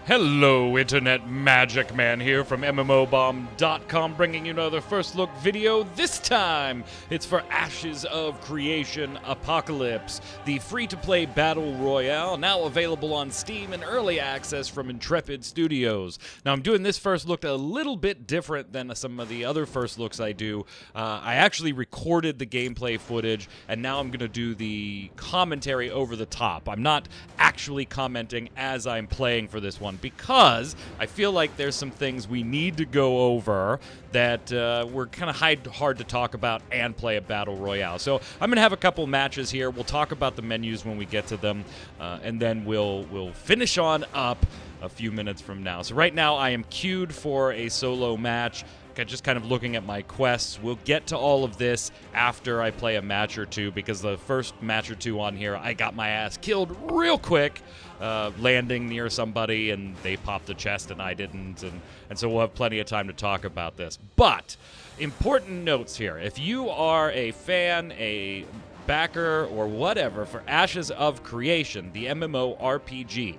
Hello, Internet Magic Man here from MMOBomb.com, bringing you another first look video. This time, it's for Ashes of Creation Apocalypse, the free-to-play battle royale, now available on Steam in early access from Intrepid Studios. Now, I'm doing this first look a little bit different than some of the other first looks I do. I actually recorded the gameplay footage, and now I'm going to do the commentary over the top. I'm not actually commenting as I'm playing for this one, because I feel like there's some things we need to go over that were kind of hard to talk about and play a battle royale. So I'm going to have a couple matches here. We'll talk about the menus when we get to them, and then we'll finish on up a few minutes from now. So right now I am queued for a solo match. Just kind of looking at my quests. We'll get to all of this after I play a match or two, because the first match or two on here, I got my ass killed real quick, landing near somebody, and they popped the chest and I didn't, and so we'll have plenty of time to talk about this. But, important notes here. If you are a fan, a backer, or whatever for Ashes of Creation, the MMORPG,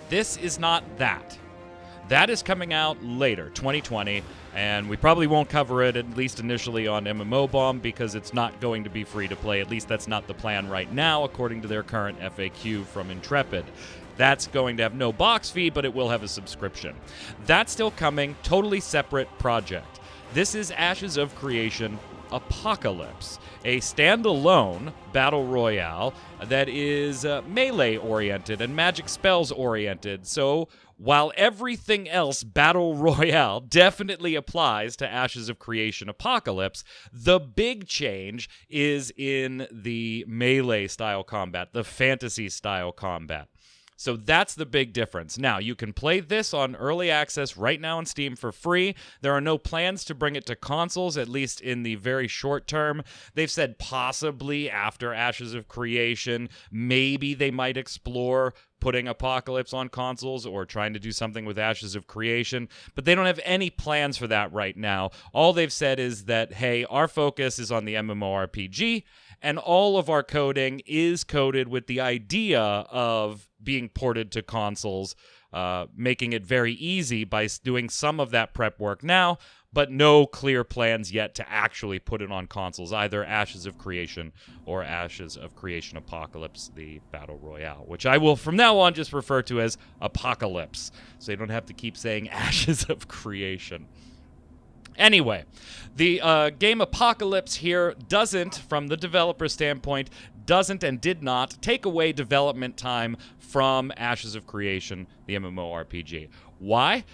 this is not that. That is coming out later, 2020, and we probably won't cover it, at least initially, on MMOBomb, because it's not going to be free to play. At least that's not the plan right now, according to their current FAQ from Intrepid. That's going to have no box fee, but it will have a subscription. That's still coming, totally separate project. This is Ashes of Creation Apocalypse, a standalone battle royale that is melee-oriented and magic spells-oriented. So while everything else battle royale definitely applies to Ashes of Creation Apocalypse, the big change is in the melee-style combat, the fantasy-style combat. So that's the big difference. Now, you can play this on early access right now on Steam for free. There are no plans to bring it to consoles, at least in the very short term. They've said possibly after Ashes of Creation, maybe they might explore putting Apocalypse on consoles or trying to do something with Ashes of Creation, but they don't have any plans for that right now. All they've said is that, hey, our focus is on the MMORPG, and all of our coding is coded with the idea of being ported to consoles, making it very easy by doing some of that prep work now, but no clear plans yet to actually put it on consoles, either Ashes of Creation or Ashes of Creation Apocalypse, the Battle Royale, which I will from now on just refer to as Apocalypse, so you don't have to keep saying Ashes of Creation. Anyway, the game Apocalypse here doesn't, from the developer standpoint, doesn't and did not take away development time from Ashes of Creation, the MMORPG. Why?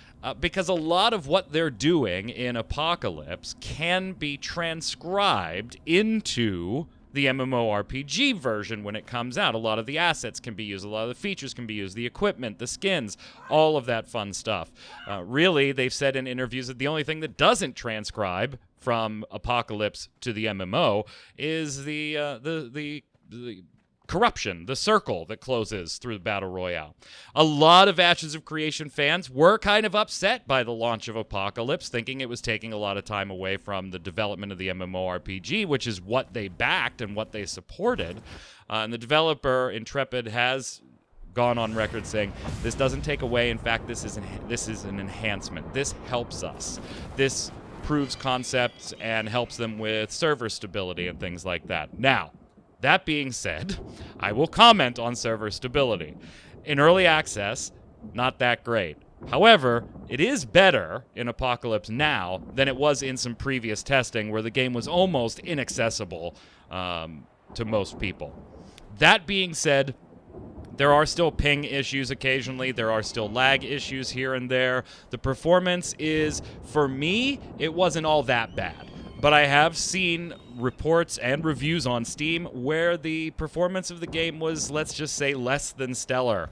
Because a lot of what they're doing in Apocalypse can be transcribed into the MMORPG version when it comes out. A lot of the assets can be used, a lot of the features can be used, the equipment, the skins, all of that fun stuff. Really, they've said in interviews that the only thing that doesn't transcribe from Apocalypse to the MMO is the corruption, the circle that closes through the Battle Royale. A lot of Ashes of Creation fans were kind of upset by the launch of Apocalypse, thinking it was taking a lot of time away from the development of the MMORPG, which is what they backed and what they supported. And the developer, Intrepid, has gone on record saying, this doesn't take away, in fact, this is an enhancement. This helps us. This proves concepts and helps them with server stability and things like that. Now, that being said, I will comment on server stability. In early access, not that great. However, it is better in Apocalypse now than it was in some previous testing where the game was almost inaccessible to most people. That being said, there are still ping issues occasionally. There are still lag issues here and there. The performance is, for me, it wasn't all that bad. But I have seen reports and reviews on Steam where the performance of the game was, let's just say, less than stellar.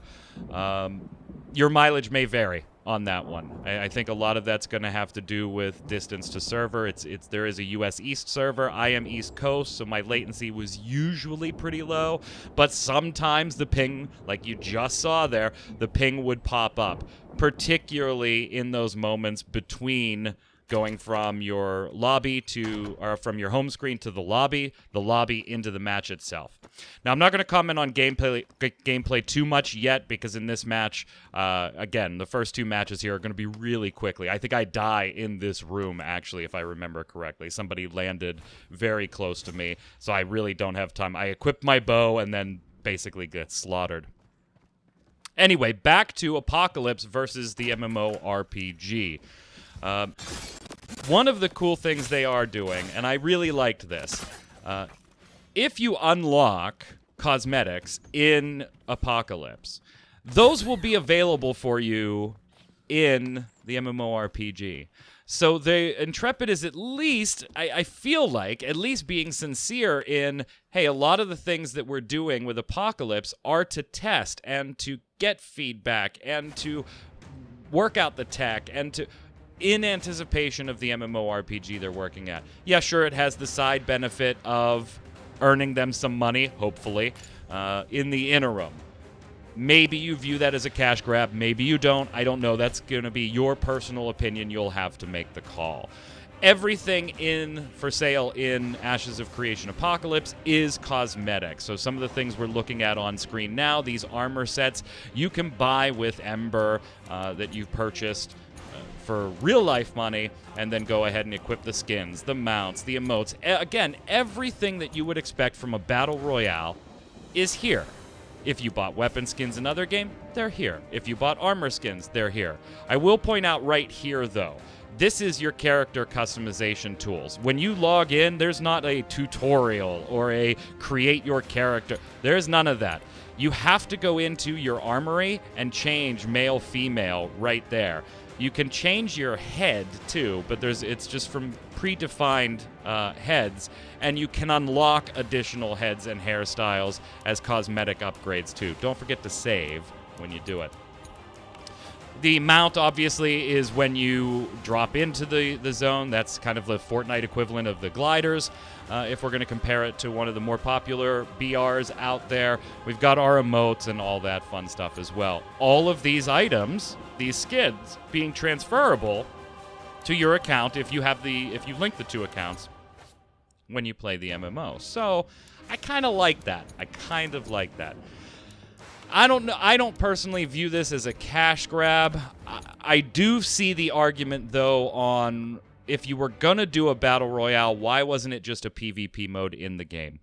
Your mileage may vary on that one. I think a lot of that's going to have to do with distance to server. There is a US East server. I am East Coast, so my latency was usually pretty low. But sometimes the ping, like you just saw there, the ping would pop up, particularly in those moments between going from your lobby or from your home screen to the lobby into the match itself. Now, I'm not going to comment on gameplay too much yet, because in this match, again, the first 2 matches here are going to be really quickly. I think I die in this room, actually, if I remember correctly. Somebody landed very close to me, so I really don't have time. I equip my bow and then basically get slaughtered. Anyway, back to Apocalypse versus the MMORPG. One of the cool things they are doing, and I really liked this, if you unlock cosmetics in Apocalypse, those will be available for you in the MMORPG. So the Intrepid is at least, I feel like, at least being sincere in, hey, a lot of the things that we're doing with Apocalypse are to test and to get feedback and to work out the tech and to, in anticipation of the MMORPG they're working at. Yeah, sure, it has the side benefit of earning them some money, hopefully, in the interim. Maybe you view that as a cash grab. Maybe you don't. I don't know. That's going to be your personal opinion. You'll have to make the call. Everything for sale in Ashes of Creation Apocalypse is cosmetic. So some of the things we're looking at on screen now, these armor sets, you can buy with Ember that you've purchased for real-life money, and then go ahead and equip the skins, the mounts, the emotes. Again, everything that you would expect from a battle royale is here. If you bought weapon skins in another game, they're here. If you bought armor skins, they're here. I will point out right here, though, this is your character customization tools. When you log in, there's not a tutorial or a create your character. There's none of that. You have to go into your armory and change male, female right there. You can change your head, too, but it's just from predefined heads, and you can unlock additional heads and hairstyles as cosmetic upgrades, too. Don't forget to save when you do it. The mount, obviously, is when you drop into the zone. That's kind of the Fortnite equivalent of the gliders, if we're going to compare it to one of the more popular BRs out there. We've got our emotes and all that fun stuff as well. All of these items, these skins, being transferable to your account if you link the 2 accounts when you play the MMO. So I kind of like that. I don't know. I don't personally view this as a cash grab. I do see the argument, though, on if you were going to do a battle royale, why wasn't it just a PvP mode in the game?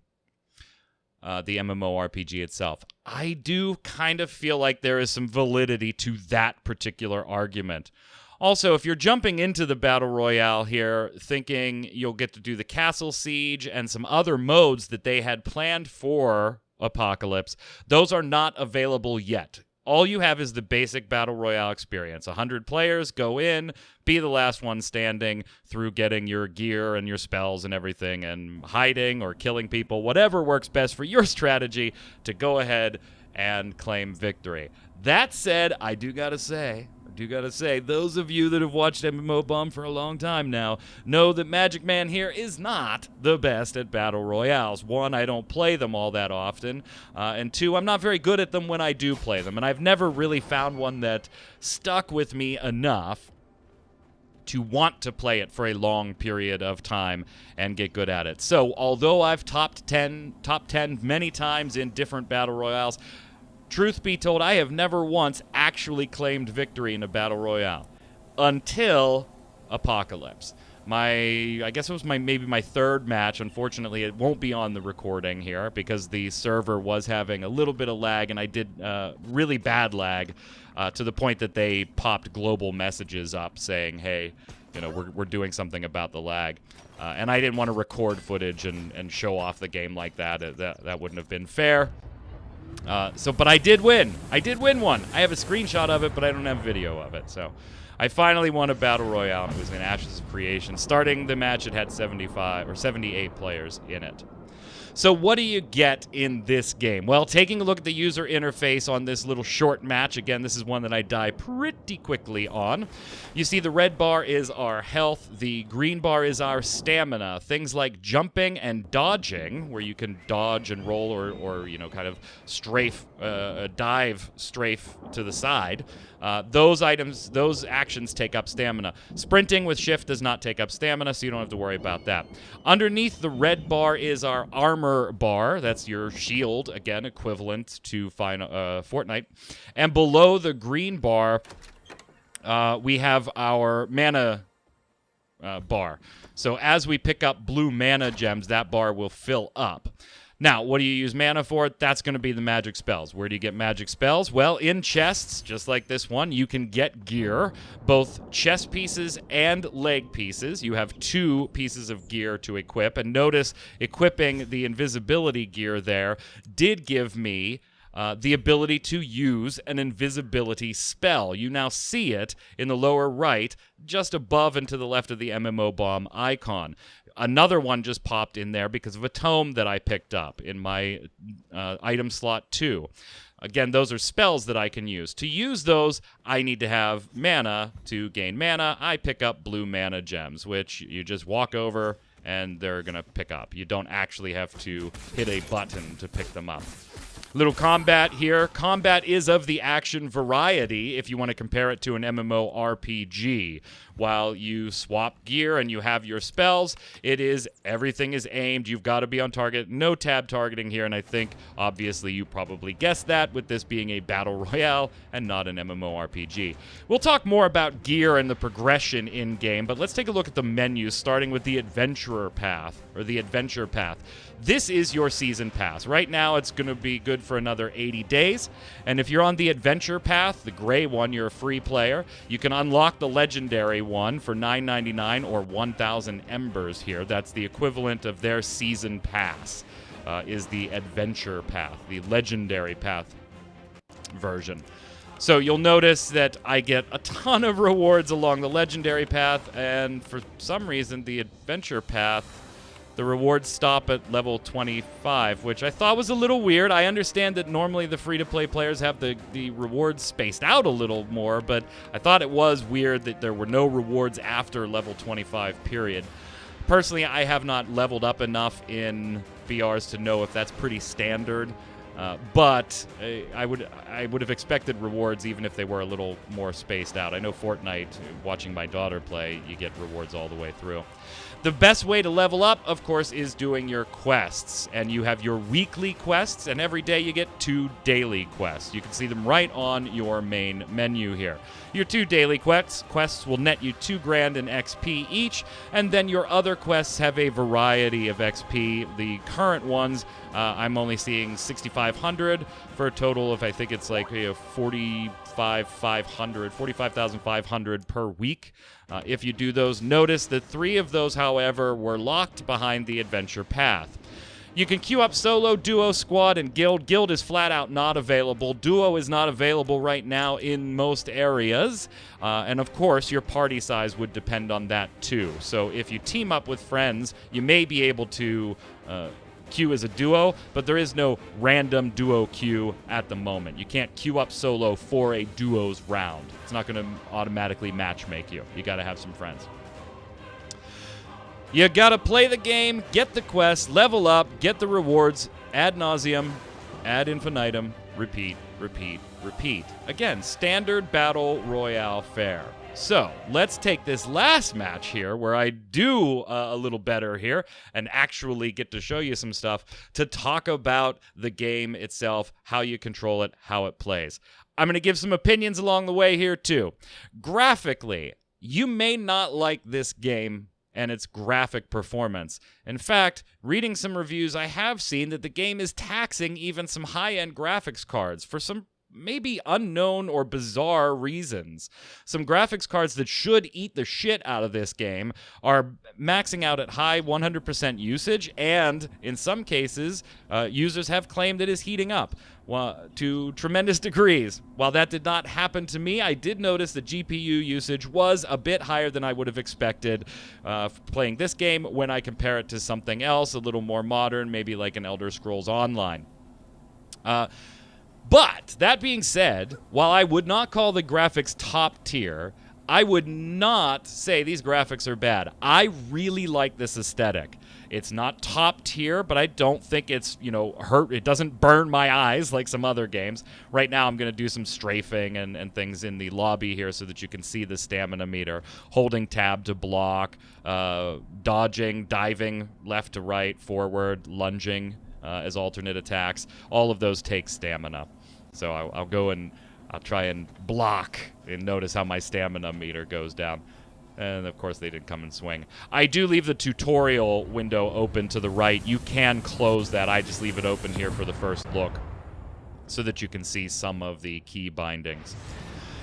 The MMORPG itself. I do kind of feel like there is some validity to that particular argument. Also, if you're jumping into the battle royale here thinking you'll get to do the castle siege and some other modes that they had planned for Apocalypse, those are not available yet. All you have is the basic battle royale experience. 100 players, go in, be the last one standing through getting your gear and your spells and everything, and hiding or killing people, whatever works best for your strategy to go ahead and claim victory. That said, I do gotta say, those of you that have watched MMOBomb for a long time now know that Magic Man here is not the best at battle royales. 1, I don't play them all that often, and 2, I'm not very good at them when I do play them, and I've never really found one that stuck with me enough to want to play it for a long period of time and get good at it. So, although I've top 10 many times in different battle royales, truth be told, I have never once actually claimed victory in a battle royale until Apocalypse. I guess it was maybe my 3rd match. Unfortunately, it won't be on the recording here because the server was having a little bit of lag, and I did really bad lag to the point that they popped global messages up saying, hey, you know, we're doing something about the lag. And I didn't want to record footage and show off the game like that. That wouldn't have been fair. But I did win. I did win one. I have a screenshot of it, but I don't have video of it. So I finally won a battle royale, and it was in Ashes of Creation. Starting the match, it had 75 or 78 players in it. So what do you get in this game? Well, taking a look at the user interface on this little short match, again, this is one that I die pretty quickly on. You see the red bar is our health, the green bar is our stamina. Things like jumping and dodging, where you can dodge and roll or you know, kind of strafe, dive strafe to the side. Those actions take up stamina. Sprinting with shift does not take up stamina, so you don't have to worry about that. Underneath the red bar is our armor bar. That's your shield, again, equivalent to Fortnite. And below the green bar, we have our mana bar. So as we pick up blue mana gems, that bar will fill up. Now, what do you use mana for? That's going to be the magic spells. Where do you get magic spells? Well, in chests, just like this one, you can get gear, both chest pieces and leg pieces. You have 2 pieces of gear to equip. And notice, equipping the invisibility gear there did give me the ability to use an invisibility spell. You now see it in the lower right, just above and to the left of the MMOBomb icon. Another one just popped in there because of a tome that I picked up in my item slot 2. Again, those are spells that I can use. To use those, I need to have mana. To gain mana, I pick up blue mana gems, which you just walk over and they're going to pick up. You don't actually have to hit a button to pick them up. Little combat here. Combat is of the action variety if you want to compare it to an MMORPG. While you swap gear and you have your spells, everything is aimed. You've got to be on target. No tab targeting here, and I think, obviously, you probably guessed that with this being a battle royale and not an MMORPG. We'll talk more about gear and the progression in-game, but let's take a look at the menus, starting with the Adventurer Path, or the Adventure Path. This is your season pass. Right now, it's going to be good for another 80 days. And if you're on the Adventure Path, the gray one, you're a free player. You can unlock the legendary one for $9.99 or 1,000 embers here. That's the equivalent of their season pass, is the Adventure Path, the legendary path version. So you'll notice that I get a ton of rewards along the legendary path, and for some reason, the Adventure Path, the rewards stop at level 25, which I thought was a little weird. I understand that normally the free-to-play players have the rewards spaced out a little more, but I thought it was weird that there were no rewards after level 25, period. Personally, I have not leveled up enough in VRs to know if that's pretty standard, but I would have expected rewards even if they were a little more spaced out. I know Fortnite, watching my daughter play, you get rewards all the way through. The best way to level up, of course, is doing your quests. And you have your weekly quests, and every day you get 2 daily quests. You can see them right on your main menu here. Your 2 daily quests will net you 2 grand in XP each, and then your other quests have a variety of XP. The current ones, I'm only seeing 6,500 for a total of, I think it's like 45,500 per week. If you do those, notice that 3 of those, however, were locked behind the Adventure Path. You can queue up solo, duo, squad, and guild. Guild is flat out not available. Duo is not available right now in most areas. And of course, your party size would depend on that too. So if you team up with friends, you may be able to queue as a duo, but there is no random duo queue at the moment. You can't queue up solo for a duos round. It's not going to automatically matchmake you. You got to have some friends. You got to play the game, get the quests, level up, get the rewards, ad nauseum, ad infinitum, repeat, repeat, repeat. Again, standard battle royale fare. So let's take this last match here where I do a little better here and actually get to show you some stuff to talk about the game itself, how you control it, how it plays. I'm going to give some opinions along the way here too. Graphically, you may not like this game and its graphic performance. In fact, reading some reviews, I have seen that the game is taxing even some high-end graphics cards. For some maybe unknown or bizarre reasons. Some graphics cards that should eat the shit out of this game are maxing out at high 100% usage, and in some cases, users have claimed it is heating up to tremendous degrees. While that did not happen to me, I did notice that GPU usage was a bit higher than I would have expected playing this game when I compare it to something else, a little more modern, maybe like an Elder Scrolls Online. But, that being said, while I would not call the graphics top tier, I would not say these graphics are bad. I really like this aesthetic. It's not top tier, but I don't think it's, it doesn't burn my eyes like some other games. Right now I'm going to do some strafing and things in the lobby here so that you can see the stamina meter. Holding tab to block, dodging, diving left to right, forward, lunging as alternate attacks. All of those take stamina. So I'll go and I'll try and block and notice how my stamina meter goes down. And, of course, they didn't come and swing. I do leave the tutorial window open to the right. You can close that. I just leave it open here for the first look so that you can see some of the key bindings.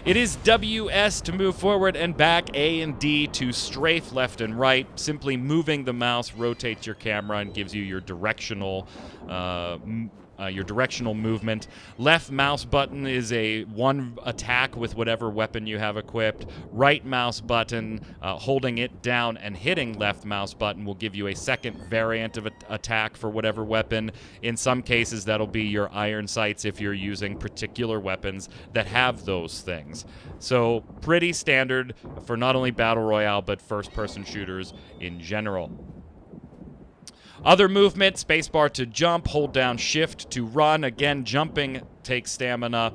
It is WS to move forward and back, A and D to strafe left and right. Simply moving the mouse rotates your camera and gives you your directional movement. Left mouse button is a one attack with whatever weapon you have equipped. Right mouse button, holding it down and hitting left mouse button will give you a second variant of attack for whatever weapon. In some cases, that'll be your iron sights if you're using particular weapons that have those things. So pretty standard for not only Battle Royale, but first-person shooters in general. Other movement, spacebar to jump, hold down shift to run. Again, jumping takes stamina,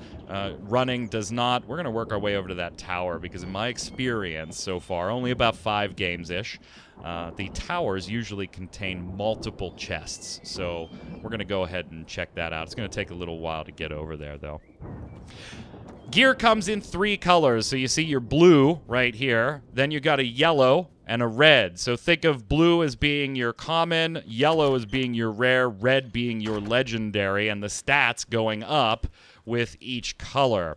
running does not. We're going to work our way over to that tower because in my experience so far, only about 5 games-ish, the towers usually contain multiple chests. So we're going to go ahead and check that out. It's going to take a little while to get over there, though. Gear comes in 3 colors. So you see your blue right here. Then you got a yellow and a red. So think of blue as being your common, yellow as being your rare, red being your legendary, and the stats going up with each color.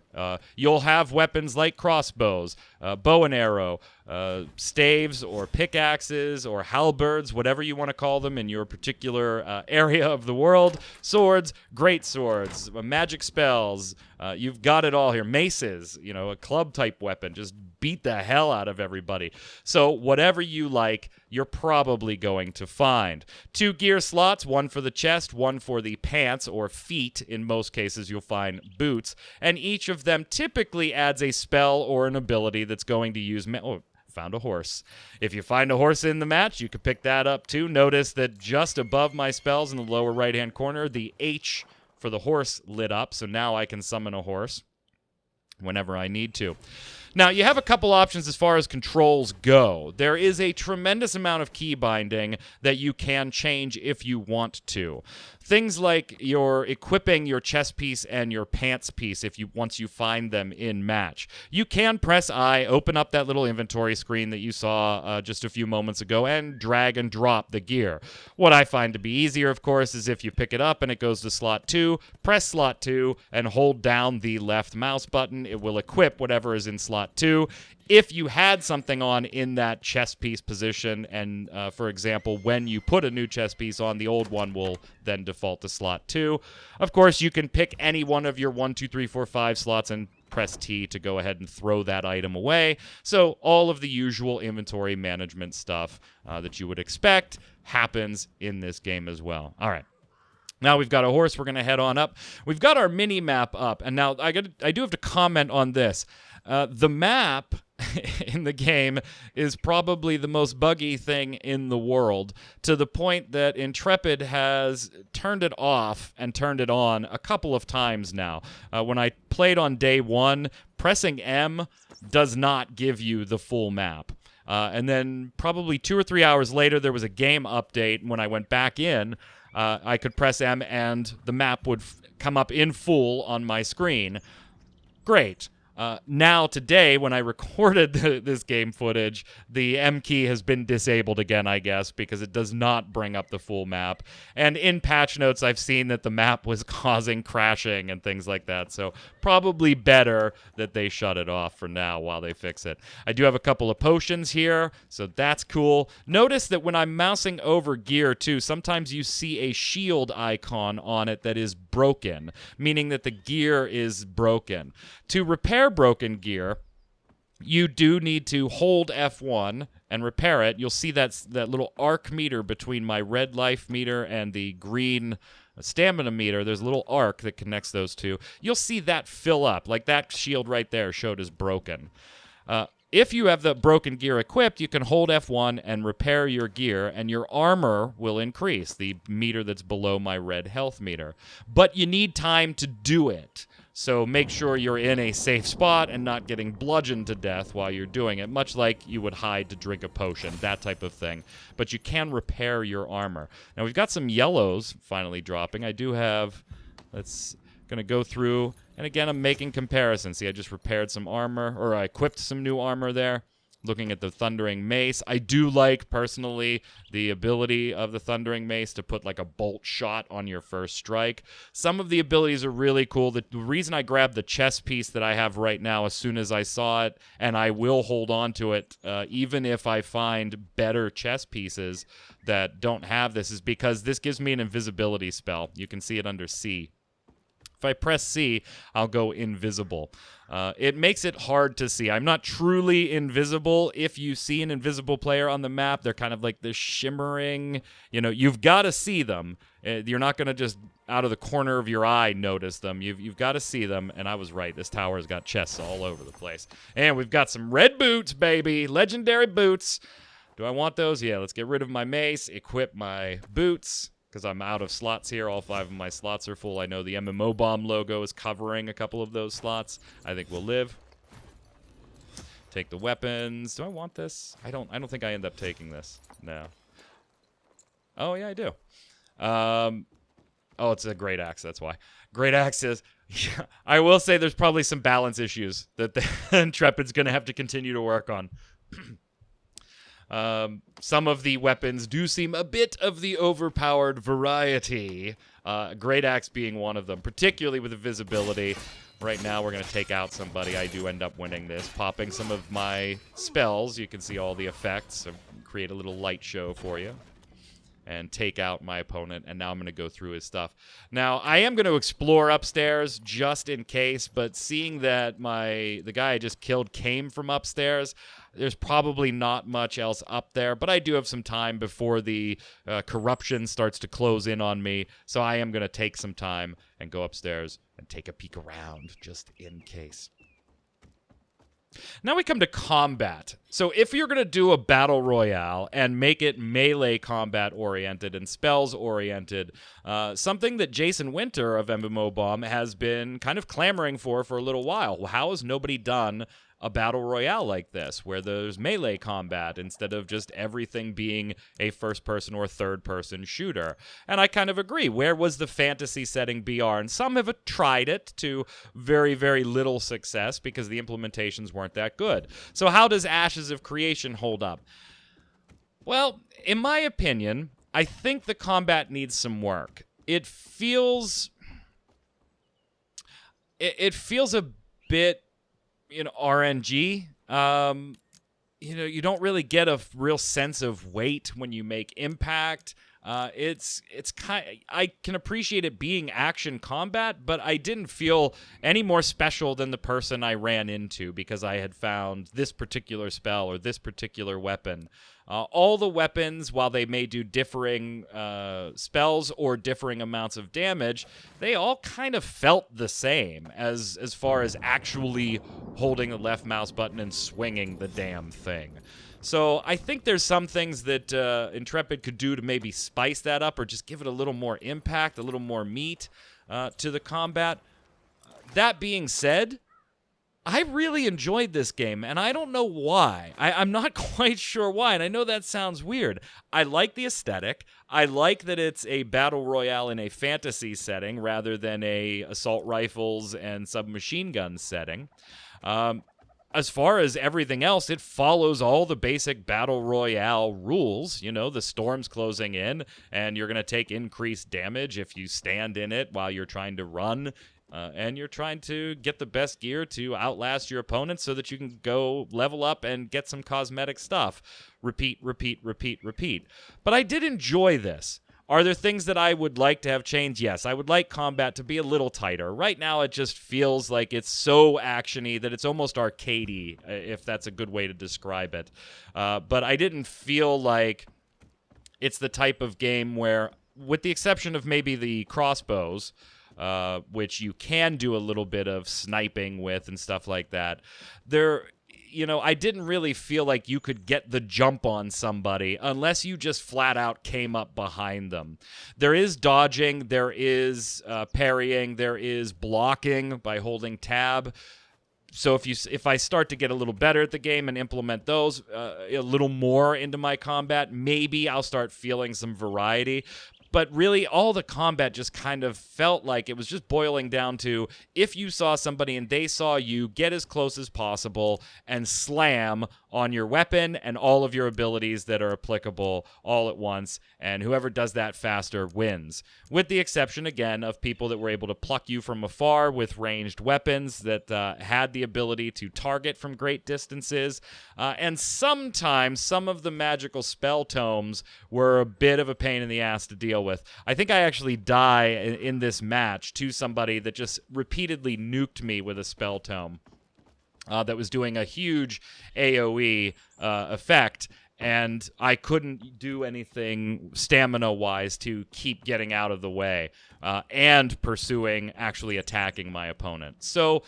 You'll have weapons like crossbows, bow and arrow, staves or pickaxes or halberds, whatever you want to call them in your particular area of the world, swords, great swords, magic spells, you've got it all here. Maces, a club-type weapon, just beat the hell out of everybody. So whatever you like, you're probably going to find. 2 gear slots, one for the chest, one for the pants or feet. In most cases, you'll find boots. And each of them typically adds a spell or an ability that's going to use... Found a horse. If you find a horse in the match, you can pick that up too. Notice that just above my spells in the lower right-hand corner, the H for the horse lit up. So now I can summon a horse whenever I need to. Now, you have a couple options as far as controls go. There is a tremendous amount of key binding that you can change if you want to. Things like your equipping your chest piece and your pants piece once you find them in match. You can press I, open up that little inventory screen that you saw just a few moments ago, and drag and drop the gear. What I find to be easier, of course, is if you pick it up and it goes to slot 2, press slot 2 and hold down the left mouse button. It will equip whatever is in slot 2. If you had something on in that chest piece position, and for example, when you put a new chest piece on, the old one will then default to slot 2. Of course, you can pick any one of your 1, 2, 3, 4, 5 slots and press T to go ahead and throw that item away. So all of the usual inventory management stuff that you would expect happens in this game as well. All right. Now we've got a horse. We're going to head on up. We've got our mini-map up. And now I do have to comment on this. The map in the game is probably the most buggy thing in the world, to the point that Intrepid has turned it off and turned it on a couple of times now. When I played on day 1, pressing M does not give you the full map. And then probably 2 or 3 hours later, there was a game update. When I went back in, I could press M and the map would come up in full on my screen. Great. Now, today, when I recorded this game footage, the M key has been disabled again, I guess, because it does not bring up the full map. And in patch notes, I've seen that the map was causing crashing and things like that. So probably better that they shut it off for now while they fix it. I do have a couple of potions here, so that's cool. Notice that when I'm mousing over gear, too, sometimes you see a shield icon on it that is broken, meaning that the gear is broken. To repair broken gear, you do need to hold F1 and repair it. You'll see that little arc meter between my red life meter and the green stamina meter. There's a little arc that connects those two. You'll see that fill up, like that shield right there showed as broken. If you have the broken gear equipped, you can hold F1 and repair your gear, and your armor will increase, the meter that's below my red health meter. But you need time to do it. So make sure you're in a safe spot and not getting bludgeoned to death while you're doing it, much like you would hide to drink a potion, that type of thing. But you can repair your armor. Now, we've got some yellows finally dropping. I do have... Let's... Gonna go through, and again, I'm making comparisons. See, I just repaired some armor, or I equipped some new armor there. Looking at the Thundering Mace. I do like, personally, the ability of the Thundering Mace to put like a bolt shot on your first strike. Some of the abilities are really cool. The reason I grabbed the chest piece that I have right now as soon as I saw it, and I will hold on to it even if I find better chest pieces that don't have this, is because this gives me an invisibility spell. You can see it under C. If I press C, I'll go invisible. It makes it hard to see. I'm not truly invisible. If you see an invisible player on the map, they're kind of like this shimmering, you've got to see them. You're not going to just out of the corner of your eye notice them. You've got to see them, and I was right. This tower's got chests all over the place. And we've got some red boots, baby. Legendary boots. Do I want those? Yeah, let's get rid of my mace, equip my boots, because I'm out of slots here. All 5 of my slots are full. I know the MMOBomb logo is covering a couple of those slots. I think we'll live. Take the weapons. Do I want this? I don't think I end up taking this. No. Oh, yeah, I do. Oh, it's a great axe. That's why. Great axe is... Yeah, I will say there's probably some balance issues that the Intrepid's going to have to continue to work on. Some of the weapons do seem a bit of the overpowered variety. Great Axe being one of them, particularly with the visibility. Right now, we're going to take out somebody. I do end up winning this. Popping some of my spells. You can see all the effects. Create a little light show for you. And take out my opponent, and now I'm going to go through his stuff. Now, I am going to explore upstairs just in case, but seeing that the guy I just killed came from upstairs, there's probably not much else up there, but I do have some time before the corruption starts to close in on me, so I am going to take some time and go upstairs and take a peek around just in case. Now we come to combat. So if you're going to do a battle royale and make it melee combat oriented and spells oriented, something that Jason Winter of MMOBomb has been kind of clamoring for a little while. How has nobody done a battle royale like this, where there's melee combat instead of just everything being a first-person or third-person shooter? And I kind of agree. Where was the fantasy setting BR? And some have tried it to very, very little success because the implementations weren't that good. So how does Ashes of Creation hold up? Well, in my opinion, I think the combat needs some work. It feels a bit... RNG. You don't really get a real sense of weight when you make impact. It's I can appreciate it being action combat, but I didn't feel any more special than the person I ran into because I had found this particular spell or this particular weapon. All the weapons, while they may do differing spells or differing amounts of damage, they all kind of felt the same as far as actually holding the left mouse button and swinging the damn thing. So I think there's some things that Intrepid could do to maybe spice that up or just give it a little more impact, a little more meat to the combat. That being said, I really enjoyed this game, and I don't know why. I'm not quite sure why, and I know that sounds weird. I like the aesthetic. I like that it's a battle royale in a fantasy setting rather than a assault rifles and submachine gun setting. As far as everything else, it follows all the basic battle royale rules. You know, the storm's closing in, and you're going to take increased damage if you stand in it while you're trying to run. And you're trying to get the best gear to outlast your opponents so that you can go level up and get some cosmetic stuff. Repeat, repeat, repeat, repeat. But I did enjoy this. Are there things that I would like to have changed? Yes, I would like combat to be a little tighter. Right now, it just feels like it's so action-y that it's almost arcadey, if that's a good way to describe it. But I didn't feel like it's the type of game where, with the exception of maybe the crossbows, which you can do a little bit of sniping with and stuff like that, I didn't really feel like you could get the jump on somebody unless you just flat out came up behind them. There is dodging, there is parrying, there is blocking by holding tab. So if I start to get a little better at the game and implement those a little more into my combat, maybe I'll start feeling some variety. But really, all the combat just kind of felt like it was just boiling down to, if you saw somebody and they saw you, get as close as possible and slam on your weapon and all of your abilities that are applicable all at once, and whoever does that faster wins. With the exception, again, of people that were able to pluck you from afar with ranged weapons that had the ability to target from great distances, and sometimes some of the magical spell tomes were a bit of a pain in the ass to deal with. I think I actually die in this match to somebody that just repeatedly nuked me with a spell tome that was doing a huge AoE effect, and I couldn't do anything stamina-wise to keep getting out of the way and pursuing actually attacking my opponent. So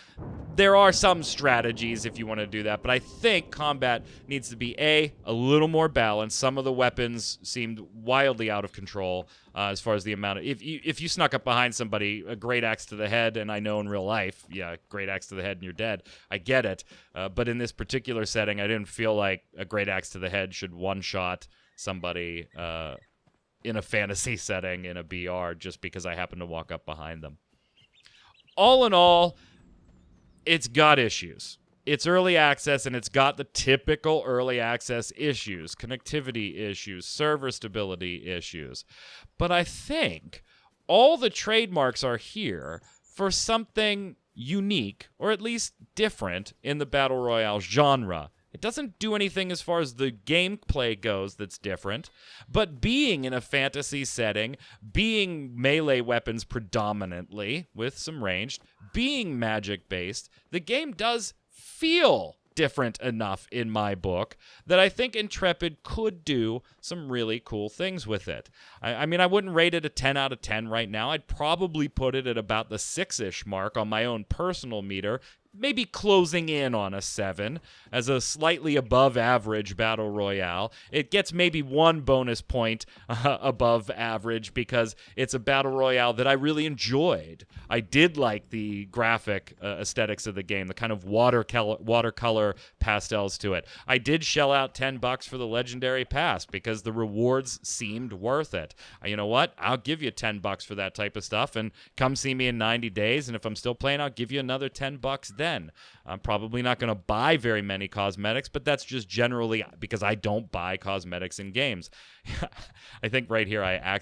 there are some strategies if you want to do that, but I think combat needs to be, a little more balanced. Some of the weapons seemed wildly out of control as far as the amount of... If you snuck up behind somebody, a great axe to the head, and I know in real life, yeah, great axe to the head and you're dead. I get it. But in this particular setting, I didn't feel like a great axe to the head should one-shot somebody in a fantasy setting in a BR just because I happen to walk up behind them. All in all, it's got issues. It's early access, and it's got the typical early access issues, connectivity issues, server stability issues. But I think all the trademarks are here for something unique, or at least different, in the Battle Royale genre. It doesn't do anything as far as the gameplay goes that's different, but being in a fantasy setting, being melee weapons predominantly, with some ranged, being magic-based, the game does feel different enough in my book that I think Intrepid could do some really cool things with it. I mean, I wouldn't rate it a 10 out of 10 right now. I'd probably put it at about the 6-ish mark on my own personal meter, maybe closing in on a 7 as a slightly above average battle royale. It gets maybe one bonus point above average because it's a battle royale that I really enjoyed. I did like the graphic aesthetics of the game, the kind of watercolor pastels to it. I did shell out $10 for the legendary pass because the rewards seemed worth it. You know what? I'll give you $10 for that type of stuff, and come see me in 90 days, and if I'm still playing, I'll give you another $10 then. I'm probably not going to buy very many cosmetics, but that's just generally because I don't buy cosmetics in games. I think right here I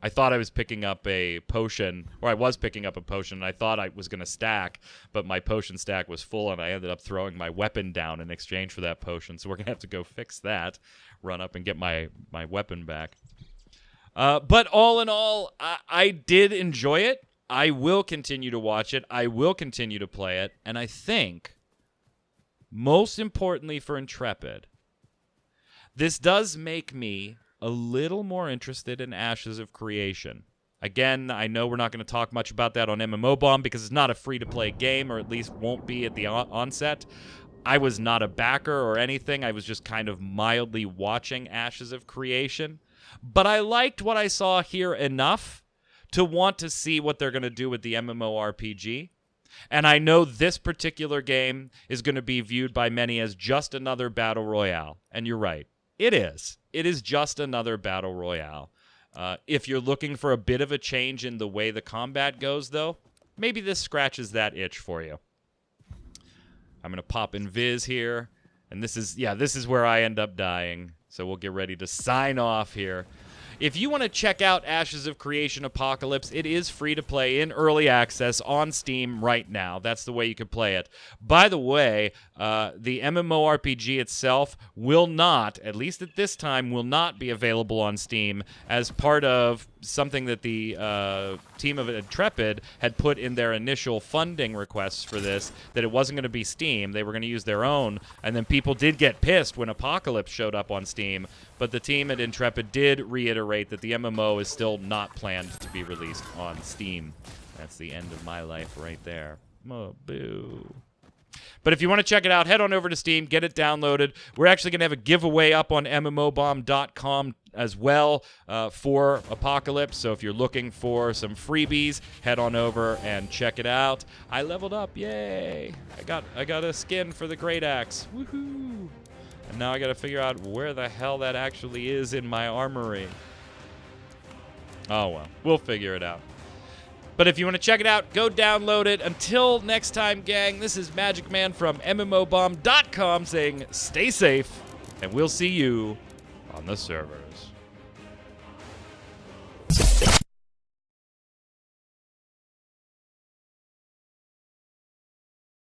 thought I was picking up a potion, or I was picking up a potion, and I thought I was going to stack, but my potion stack was full, and I ended up throwing my weapon down in exchange for that potion, so we're going to have to go fix that, run up and get my weapon back. But all in all, I did enjoy it. I will continue to watch it. I will continue to play it. And I think, most importantly for Intrepid, this does make me a little more interested in Ashes of Creation. Again, I know we're not going to talk much about that on MMOBomb because it's not a free-to-play game, or at least won't be at the onset. I was not a backer or anything. I was just kind of mildly watching Ashes of Creation. But I liked what I saw here enough to want to see what they're going to do with the MMORPG. And I know this particular game is going to be viewed by many as just another battle royale. And you're right. It is. It is just another battle royale. If you're looking for a bit of a change in the way the combat goes, though, maybe this scratches that itch for you. I'm going to pop Invis here. And this is where I end up dying. So we'll get ready to sign off here. If you want to check out Ashes of Creation Apocalypse, it is free to play in early access on Steam right now. That's the way you can play it. By the way, the MMORPG itself will not, at least at this time, will not be available on Steam as part of something that the team of Intrepid had put in their initial funding requests for this, that it wasn't going to be Steam. They were going to use their own, and then people did get pissed when Apocalypse showed up on Steam. But the team at Intrepid did reiterate that the MMO is still not planned to be released on Steam. That's the end of my life right there. Oh, boo. But if you want to check it out, head on over to Steam, get it downloaded. We're actually going to have a giveaway up on MMOBomb.com as well for Apocalypse. So if you're looking for some freebies, head on over and check it out. I leveled up, yay! I got a skin for the Great Axe, woohoo! And now I got to figure out where the hell that actually is in my armory. Oh well, we'll figure it out. But if you want to check it out, go download it. Until next time, gang, this is Magic Man from MMOBomb.com saying stay safe, and we'll see you on the servers.